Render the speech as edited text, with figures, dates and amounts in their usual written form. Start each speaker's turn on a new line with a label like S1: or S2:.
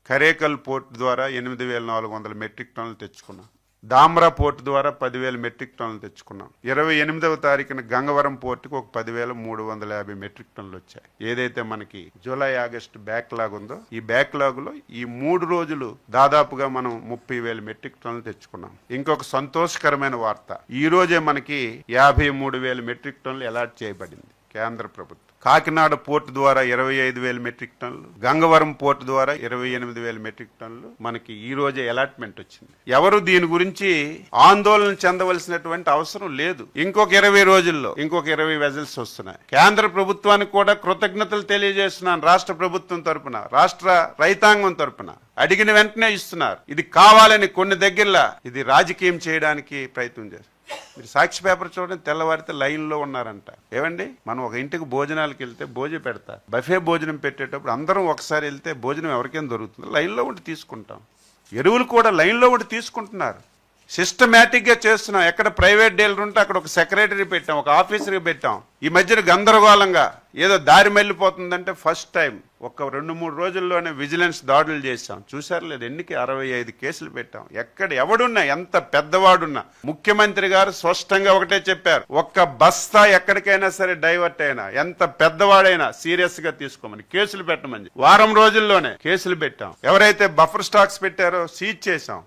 S1: Karaikal port ద్వారా 8,400 metric టన్నులు తెచ్చుకున్నాం. డామ్రా పోర్టు ద్వారా 10,000 మెట్రిక్ టన్నులు తెచ్చుకున్నాం. 28వ తారీఖున గంగవరం పోర్టుకు ఒక 10,350 మెట్రిక్ టన్నులు వచ్చాయి. ఏదైతే మనకి జూలై ఆగస్టు బ్యాక్లాగ్ ఉందో ఈ బ్యాక్లాగ్ లో ఈ 3 రోజులు దాదాపుగా మనం 30,000 మెట్రిక్ టన్నులు తెచ్చుకున్నాం. ఇంకొక సంతోషకరమైన వార్త, ఈ రోజే మనకి 53,000 మెట్రిక్ టన్నులు అలాట్ చేయబడింది కేంద్ర ప్రభుత్వం. కాకినాడ పోర్టు ద్వారా 25,000 మెట్రిక్ టన్నులు, గంగవరం పోర్టు ద్వారా 28,000 మెట్రిక్ టన్నులు మనకి ఈ రోజే అలాట్మెంట్ వచ్చింది. ఎవరు దీని గురించి ఆందోళన చెందవలసినటువంటి అవసరం లేదు. ఇంకొక 20 రోజుల్లో ఇంకొక 20 వెజల్స్ వస్తున్నాయి. కేంద్ర ప్రభుత్వానికి కూడా కృతజ్ఞతలు తెలియజేస్తున్నాను. రాష్ట్ర ప్రభుత్వం తరపున, రాష్ట్ర రైతాంగం తరపున అడిగిన వెంటనే ఇస్తున్నారు. ఇది కావాలని కొన్ని దగ్గరలా ఇది రాజకీయం చేయడానికి ప్రయత్నం చేస్తారు. మీరు సాక్షి పేపర్ చూడండి, తెల్లవారితే లైన్లో ఉన్నారంట. ఏమండి, మనం ఒక ఇంటికి భోజనాలకు వెళ్తే భోజనం పెడతా, బఫే భోజనం పెట్టేటప్పుడు అందరం ఒకసారి వెళ్తే భోజనం ఎవరికైనా దొరుకుతుంది, లైన్లో ఉండి తీసుకుంటాం. ఎరువులు కూడా లైన్లో ఉండి తీసుకుంటున్నారు. సిస్టమేటిక్గా చేస్తున్నాం. ఎక్కడ ప్రైవేట్ డీలర్ ఉంటే అక్కడ ఒక సెక్రటరీ పెట్టాం, ఒక ఆఫీసర్కి పెట్టాం. ఈ మధ్యన గందరగోళంగా ఏదో దారి మళ్ళీపోతుందంటే ఫస్ట్ టైం ఒక 2-3 రోజుల్లోనే విజిలెన్స్ దాడులు చేశాం. చూసారు లేదు, ఎన్నికి 65 కేసులు పెట్టాం. ఎక్కడ ఎవడున్నా, ఎంత పెద్దవాడున్నా, ముఖ్యమంత్రి గారు స్పష్టంగా ఒకటే చెప్పారు, ఒక్క బస్తా ఎక్కడికైనా సరే డైవర్ట్ అయినా, ఎంత పెద్దవాడైనా సీరియస్ గా తీసుకోమని, కేసులు పెట్టమని వారం రోజుల్లోనే కేసులు పెట్టాం. ఎవరైతే బఫర్ స్టాక్స్ పెట్టారో సీజ్ చేశాం.